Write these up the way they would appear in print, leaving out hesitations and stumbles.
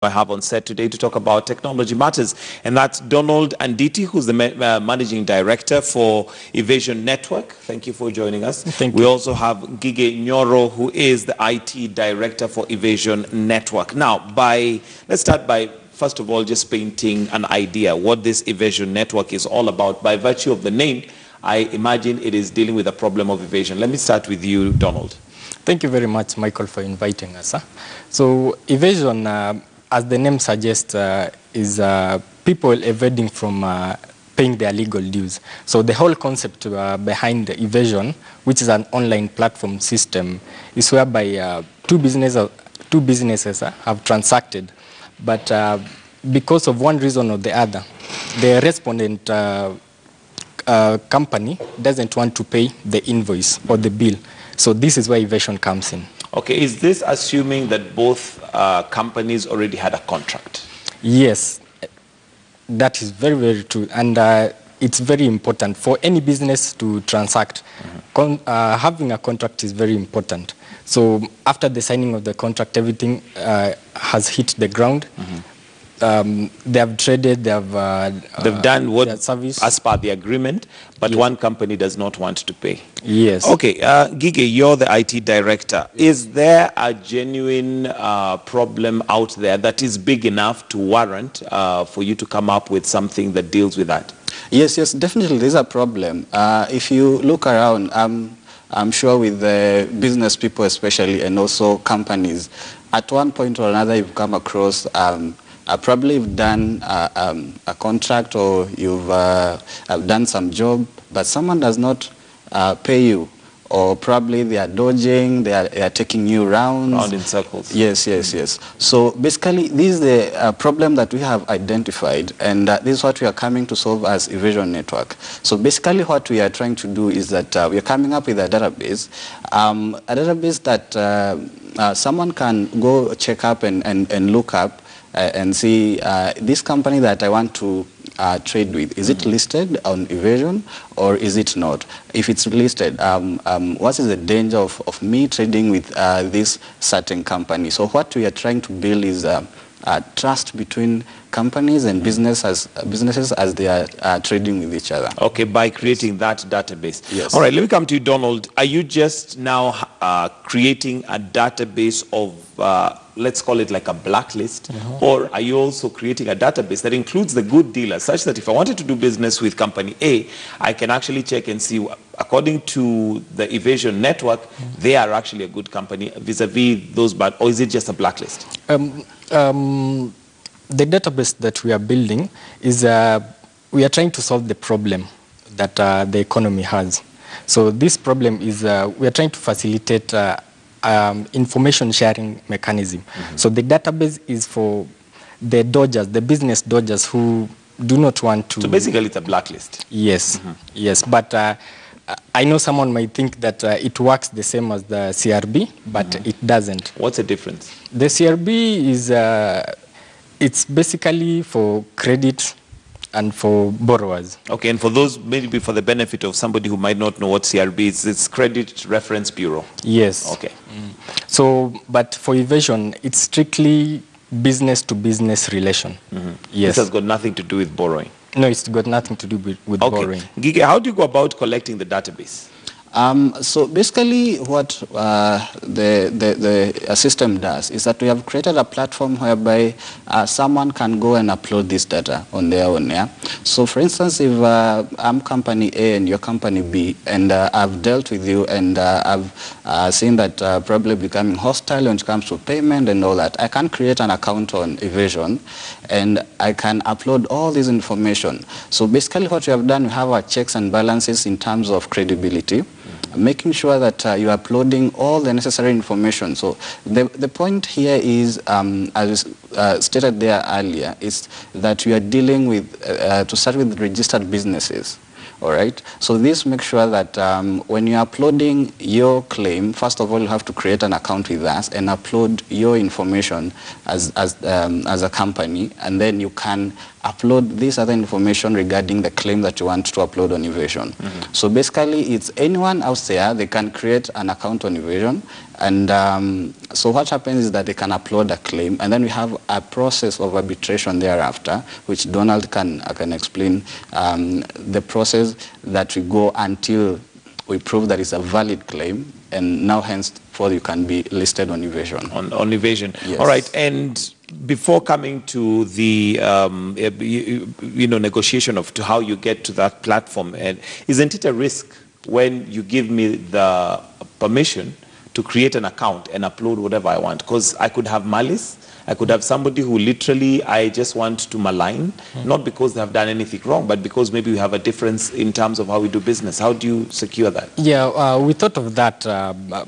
I have on set today to talk about technology matters, and that's Donald Anditi, who's the Managing Director for Evasion Network. Thank you for joining us. Thank you. We also have Gige Nyoro, who is the IT Director for Evasion Network. Now, let's start by, first of all, just painting an idea what this Evasion Network is all about. By virtue of the name, I imagine it is dealing with a problem of evasion. Let me start with you, Donald. Thank you very much, Michael, for inviting us. So evasion, as the name suggests, is people evading from paying their legal dues. So the whole concept behind the evasion, which is an online platform system, is whereby two businesses have transacted, but because of one reason or the other, the respondent company doesn't want to pay the invoice or the bill. So this is where evasion comes in. Okay, is this assuming that both companies already had a contract? Yes, that is very, very true. And it's very important for any business to transact. Having a contract is very important. So after the signing of the contract, everything has hit the ground. They have traded, they've done what service as per the agreement, but one company does not want to pay. Yes. Okay, Gige, you're the IT director. Is there a genuine problem out there that is big enough to warrant for you to come up with something that deals with that? Yes, definitely there's a problem. If you look around, I'm sure with the business people especially, and also companies, at one point or another you've come across probably you've done a contract, or you've done some job, but someone does not pay you, or probably they are dodging, they are taking you round in circles. Yes. So basically, this is the problem that we have identified, and this is what we are coming to solve as Evasion Network. So basically, what we are trying to do is that we are coming up with a database that someone can go check up and look up and see this company that I want to trade with. Is it listed on Evasion or is it not? If it's listed, what is the danger of me trading with this certain company? So what we are trying to build is trust between companies and businesses as they are trading with each other. Okay, by creating that database. Yes. All right, let me come to you, Donald. Are you just now creating a database of, let's call it like a blacklist, or are you also creating a database that includes the good dealers, such that if I wanted to do business with company A, I can actually check and see, according to the Evasion Network, they are actually a good company vis-a-vis those bad, or is it just a blacklist? The database that we are building is, we are trying to solve the problem that the economy has. So this problem is, we are trying to facilitate information sharing mechanism. So the database is for the dodgers, the business dodgers who do not want to... So basically it's a blacklist. Yes, yes. But I know someone might think that it works the same as the CRB, but it doesn't. What's the difference? The CRB is, it's basically for credit and for borrowers. Okay, and for those, maybe for the benefit of somebody who might not know what CRB is, it's Credit Reference Bureau. Yes. Okay. So, but for evasion, it's strictly business-to-business relation. Yes. This has got nothing to do with borrowing. No, it's got nothing to do with borrowing. Gige, how do you go about collecting the database? So basically what the system does is that we have created a platform whereby someone can go and upload this data on their own. Yeah? So for instance, if I'm company A and you're company B, and I've dealt with you and I've seen that probably becoming hostile when it comes to payment and all that, I can create an account on Evasion and I can upload all this information. So basically what we have done, we have our checks and balances in terms of credibility, making sure that you're uploading all the necessary information. So the point here is, as stated there earlier, is that we are dealing with, to start with, registered businesses. All right. So this makes sure that when you're uploading your claim, first of all, you have to create an account with us and upload your information as a company, and then you can upload this other information regarding the claim that you want to upload on Evasion. So basically, it's anyone out there, they can create an account on Evasion, And so what happens is that they can upload a claim, and then we have a process of arbitration thereafter, which Donald can explain, the process that we go until we prove that it's a valid claim, and now henceforth you can be listed on evasion. On evasion. Yes. All right. And before coming to the negotiation of to how you get to that platform, and isn't it a risk when you give me the permission to create an account and upload whatever I want? Because I could have malice. I could have somebody who literally I just want to malign, not because they have done anything wrong, but because maybe we have a difference in terms of how we do business. How do you secure that? Yeah, we thought of that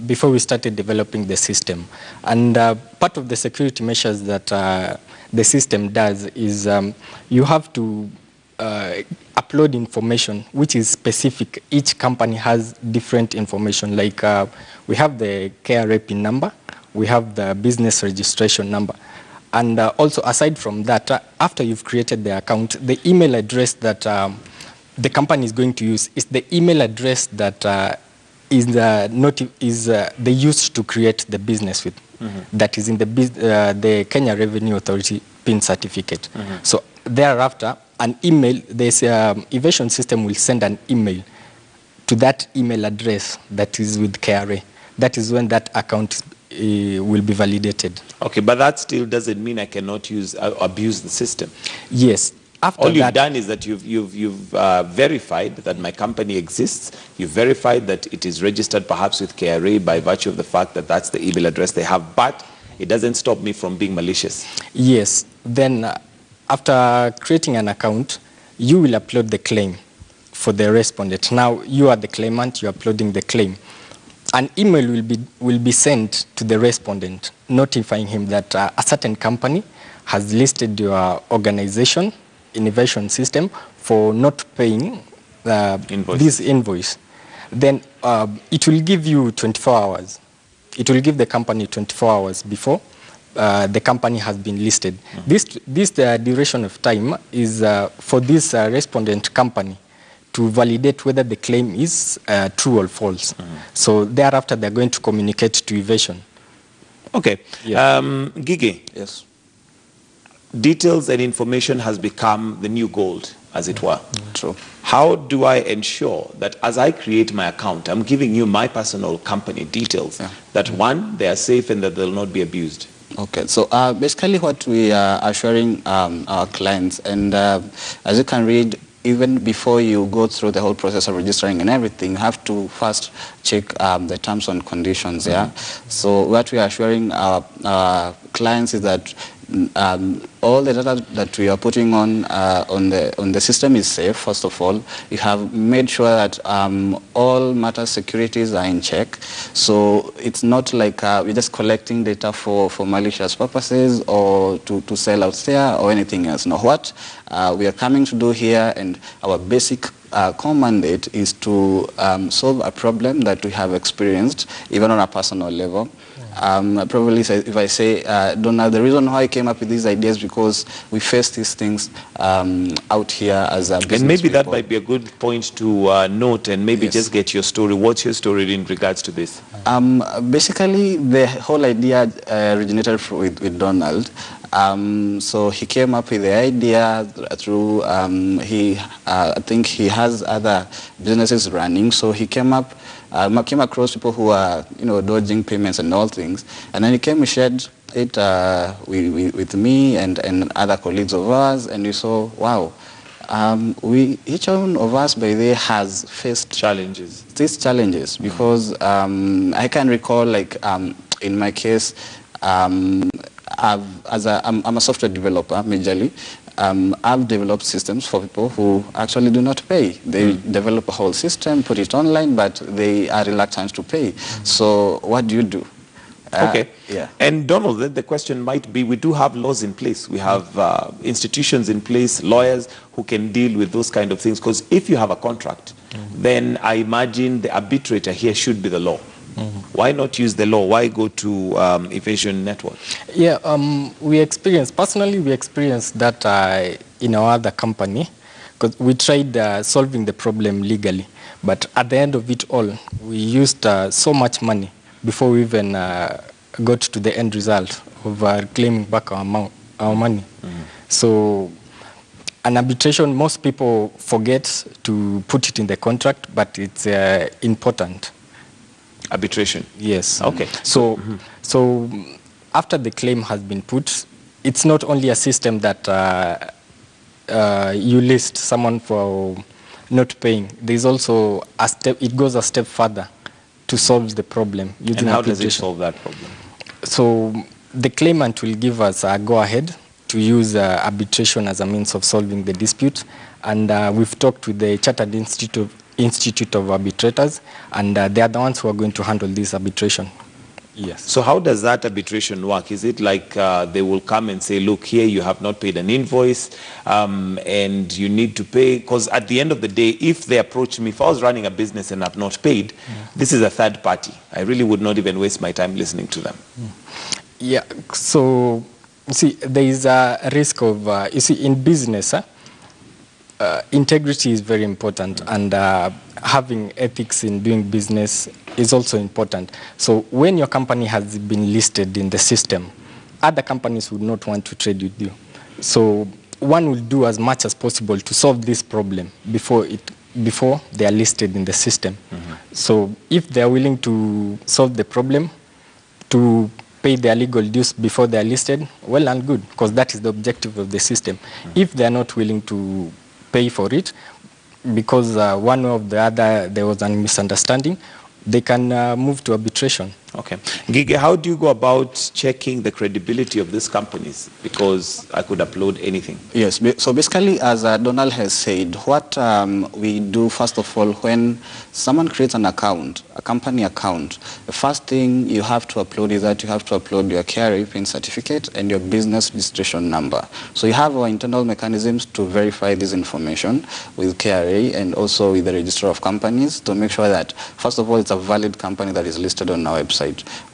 before we started developing the system. And part of the security measures that the system does is you have to upload information which is specific. Each company has different information. Like we have the KRA PIN number, we have the business registration number. And also, aside from that, after you've created the account, the email address that the company is going to use is the email address that they used to create the business with. That is in the Kenya Revenue Authority PIN certificate. So thereafter, an email, this evasion system will send an email to that email address that is with KRA. That is when that account will be validated. Okay, but that still doesn't mean I cannot abuse the system. Yes. After all you've done is that you've verified that my company exists. You've verified that it is registered perhaps with KRA by virtue of the fact that that's the email address they have, but it doesn't stop me from being malicious. Yes. Then after creating an account, you will upload the claim for the respondent. Now you are the claimant, you're uploading the claim. An email will be sent to the respondent notifying him that a certain company has listed your organization in evasion system for not paying this invoice. Then it will give you 24 hours. It will give the company 24 hours before the company has been listed. This duration of time is for this respondent company to validate whether the claim is true or false. So thereafter, they're going to communicate to evasion. Okay. Yeah. Gigi. Yes. Details and information has become the new gold, as it were. True. How do I ensure that as I create my account, I'm giving you my personal company details, that one, they are safe and that they'll not be abused? Okay, so basically what we are assuring our clients, and as you can read, even before you go through the whole process of registering and everything, you have to first check the terms and conditions, So what we are assuring our clients is that all the data that we are putting on the system is safe. First of all, we have made sure that all matter securities are in check. So it's not like we're just collecting data for malicious purposes or to sell out there or anything else. No, what we are coming to do here, and our basic core mandate is to solve a problem that we have experienced, even on a personal level. Probably if I say, Donald, the reason why I came up with these ideas because we face these things out here as a business. And maybe people. that might be a good point to note and maybe just get your story. What's your story in regards to this? Basically, the whole idea originated with Donald. So he came up with the idea through, I think he has other businesses running, so he came across people who are, dodging payments and all things, and then he came and shared it with me and other colleagues of ours, and we saw, wow, each one of us by there has faced challenges. These challenges, because I can recall, like in my case, I'm a software developer majorly. I've developed systems for people who actually do not pay. They develop a whole system, put it online, but they are reluctant to pay. So what do you do? Okay. Yeah. And Donald, the question might be, we do have laws in place. We have institutions in place, lawyers who can deal with those kind of things. Because if you have a contract, then I imagine the arbitrator here should be the law. Why not use the law? Why go to evasion network? Yeah, personally we experienced that in our other company, because we tried solving the problem legally, but at the end of it all, we used so much money before we even got to the end result of claiming back our money. So an arbitration, most people forget to put it in the contract, but it's important. Arbitration? Yes. Okay. So after the claim has been put, it's not only a system that you list someone for not paying. There's also a step, it goes a step further to solve the problem using And how application. does it solve that problem? So the claimant will give us a go-ahead to use arbitration as a means of solving the dispute. And we've talked with the Chartered Institute of Arbitrators, and they are the ones who are going to handle this arbitration. Yes. So how does that arbitration work? Is it like they will come and say, look, here you have not paid an invoice and you need to pay? Because at the end of the day, if they approach me, if I was running a business and I've not paid, this is a third party. I really would not even waste my time listening to them. Yeah, so you see, there is a risk of, you see, in business, integrity is very important, and having ethics in doing business is also important. So when your company has been listed in the system, other companies would not want to trade with you. So one will do as much as possible to solve this problem before they are listed in the system. So if they are willing to solve the problem, to pay their legal dues before they are listed, well and good, because that is the objective of the system. If they are not willing to pay for it, because one way or the other there was a misunderstanding, they can move to arbitration. Okay. Gige, how do you go about checking the credibility of these companies? Because I could upload anything. Yes, so basically, as Donald has said, what we do, first of all, when someone creates an account, a company account, the first thing you have to upload is that you have to upload your KRA PIN certificate and your business registration number. So you have our internal mechanisms to verify this information with KRA and also with the Register of Companies to make sure that, first of all, it's a valid company that is listed on our website.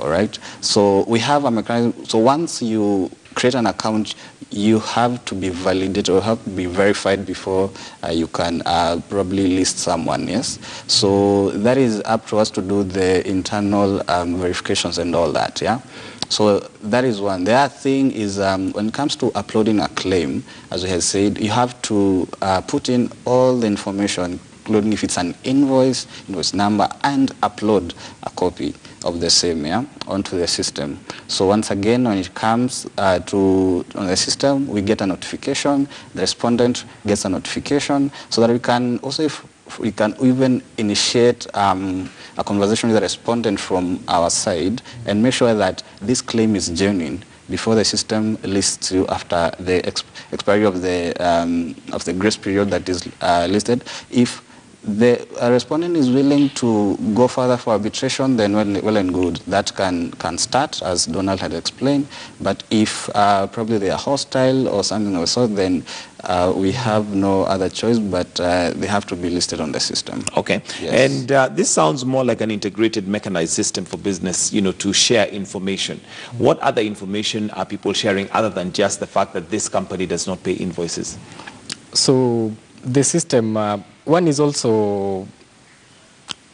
All right. So we have a mechanism. So once you create an account, you have to be validated or have to be verified before you can probably list someone. Yes. So that is up to us to do the internal verifications and all that. Yeah. So that is one. The other thing is when it comes to uploading a claim, as we have said, you have to put in all the information, including if it's an invoice number, and upload a copy of the same, yeah, onto the system. So once again, when it comes on the system, we get a notification, the respondent gets a notification, so that we can also, if we can even initiate a conversation with the respondent from our side and make sure that this claim is genuine before the system lists you after the expiry of the grace period that is listed. If the respondent is willing to go further for arbitration, then well and good. That can start, as Donald had explained. But if probably they are hostile or something of the sort, then we have no other choice, but they have to be listed on the system. Okay. Yes. And this sounds more like an integrated mechanized system for business, to share information. What other information are people sharing other than just the fact that this company does not pay invoices? So the system, one is also,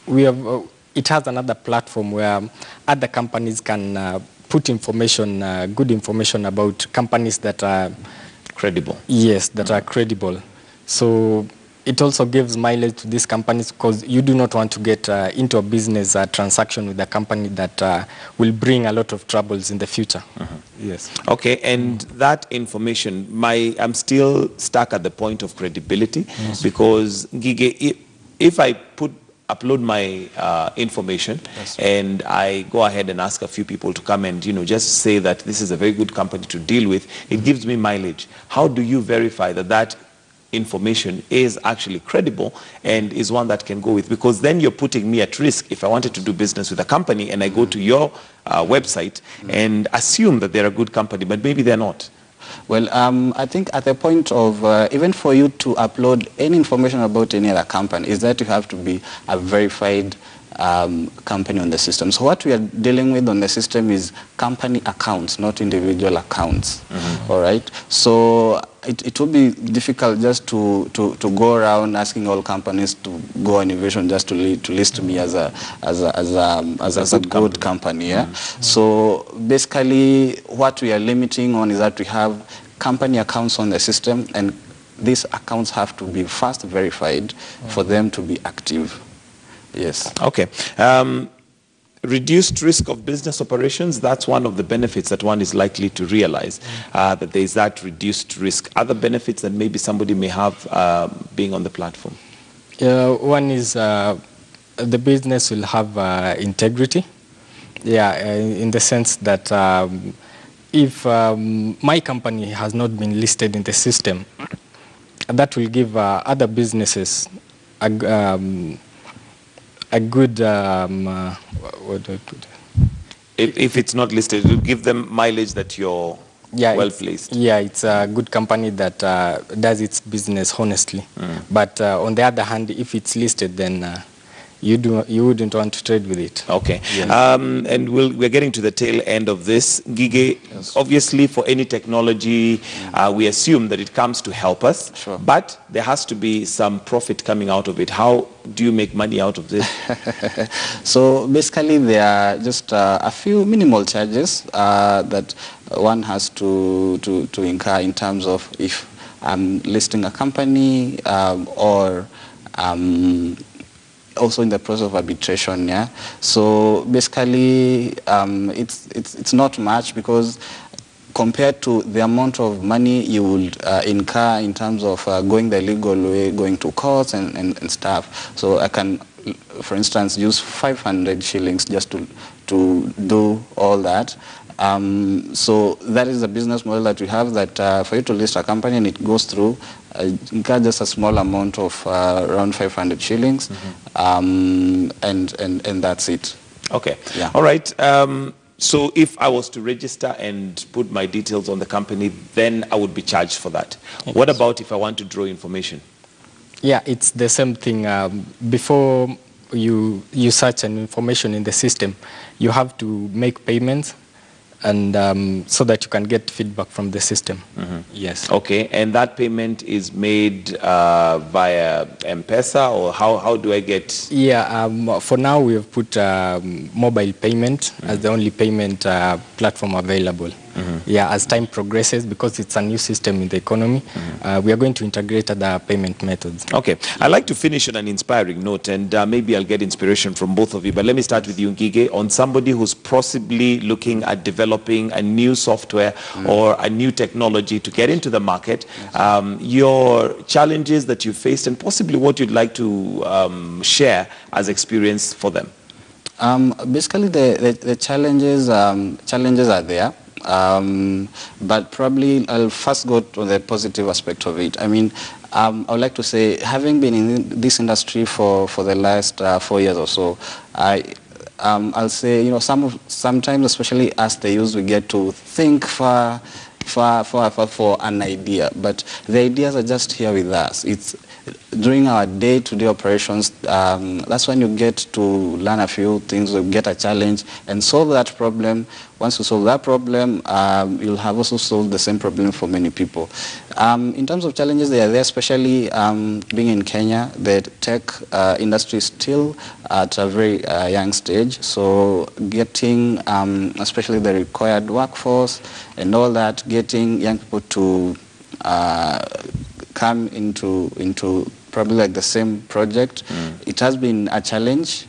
it has another platform where other companies can put information, good information about companies that are credible. Yes, that are credible. So it also gives mileage to these companies, because you do not want to get into a business transaction with a company that will bring a lot of troubles in the future. Yes. Okay, and that information, I'm still stuck at the point of credibility, because Gige, if I upload my information and I go ahead and ask a few people to come and just say that this is a very good company to deal with, it gives me mileage. How do you verify that information is actually credible and is one that can go with? Because then you're putting me at risk if I wanted to do business with a company and I go to your website and assume that they're a good company, but maybe they're not. Well, I think at the point of, even for you to upload any information about any other company, is that you have to be a verified company on the system. So what we are dealing with on the system is company accounts, not individual accounts. All right. So it would be difficult just to go around asking all companies to go on innovation just to list me as a good company. Yeah. So basically, what we are limiting on is that we have company accounts on the system, and these accounts have to be first verified for them to be active. Yes. Okay. Reduced risk of business operations, that's one of the benefits that one is likely to realize, that there is that reduced risk. Other benefits that maybe somebody may have being on the platform? One is the business will have integrity. Yeah, in the sense that if my company has not been listed in the system, that will give other businesses a good, what do I put? If it's not listed, it will give them mileage that you're well placed. Yeah, it's a good company that does its business honestly. But on the other hand, if it's listed, then you wouldn't want to trade with it. Okay. Yes. And we're getting to the tail end of this. Gige, Yes. Obviously for any technology, we assume that it comes to help us, Sure. but there has to be some profit coming out of it. How do you make money out of this? So basically there are just a few minimal charges that one has to incur in terms of if I'm listing a company or also in the process of arbitration. Yeah. So basically it's not much, because compared to the amount of money you would incur in terms of going the legal way, going to courts and stuff. So I can, for instance, use 500 shillings just to do all that. So that is the business model that we have, that for you to list a company and it goes through, incur just a small amount of around 500 shillings, and that's it. Okay. Yeah. All right. So if I was to register and put my details on the company, then I would be charged for that. Yes. What about if I want to draw information? Yeah, it's the same thing. Before you search an information in the system, you have to make payments, and so that you can get feedback from the system. Yes. Okay, and that payment is made via M-Pesa, or how do I get? Yeah, for now we have put mobile payment as the only payment platform available. Yeah, as time progresses, because it's a new system in the economy, we are going to integrate other payment methods. Okay, I'd like to finish on an inspiring note, and maybe I'll get inspiration from both of you, but let me start with you, Ngige, on somebody who's possibly looking at developing a new software or a new technology to get into the market, your challenges that you faced and possibly what you'd like to share as experience for them. Basically, the challenges are there. But probably I'll first go to the positive aspect of it. I mean, I would like to say, having been in this industry for the last 4 years or so, I'll say, sometimes, especially as the youth, we get to think for an idea, but the ideas are just here with us. It's during our day-to-day operations, that's when you get to learn a few things, you get a challenge and solve that problem. Once you solve that problem, you'll have also solved the same problem for many people. In terms of challenges, they are there, especially being in Kenya. The tech industry is still at a very young stage, so getting, especially the required workforce and all that, getting young people to come into probably like the same project, it has been a challenge.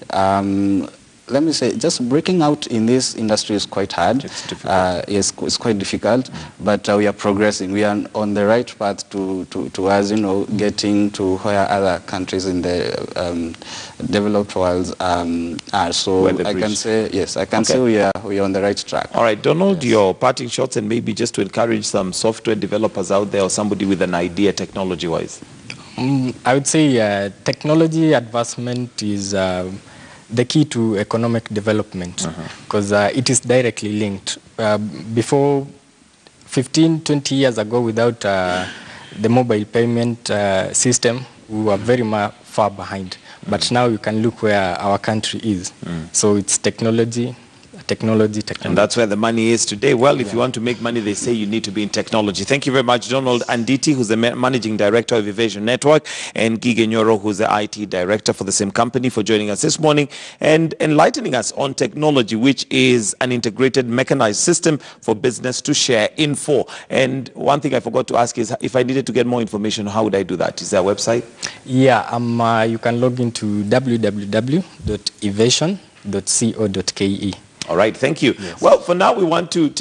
Let me say, just breaking out in this industry is quite hard. It's difficult. Yes, it's quite difficult, but we are progressing. We are on the right path to us, getting to where other countries in the developed world are. So I can say, yes, I can say we are on the right track. All right, Donald, your parting shots, and maybe just to encourage some software developers out there or somebody with an idea technology-wise. I would say technology advancement is the key to economic development, because it is directly linked. Before 15, 20 years ago, without the mobile payment system, we were very far behind. but now you can look where our country is. So it's technology. And that's where the money is today. Well, if you want to make money, they say you need to be in technology. Thank you very much, Donald Anditi, who's the Managing Director of Evasion Network, and Gige Nyoro, who's the IT Director for the same company, for joining us this morning and enlightening us on technology, which is an integrated mechanized system for business to share info. And one thing I forgot to ask is, if I needed to get more information, how would I do that? Is there a website? Yeah, you can log into www.evasion.co.ke. All right, thank you. Yes. Well, for now, we want to take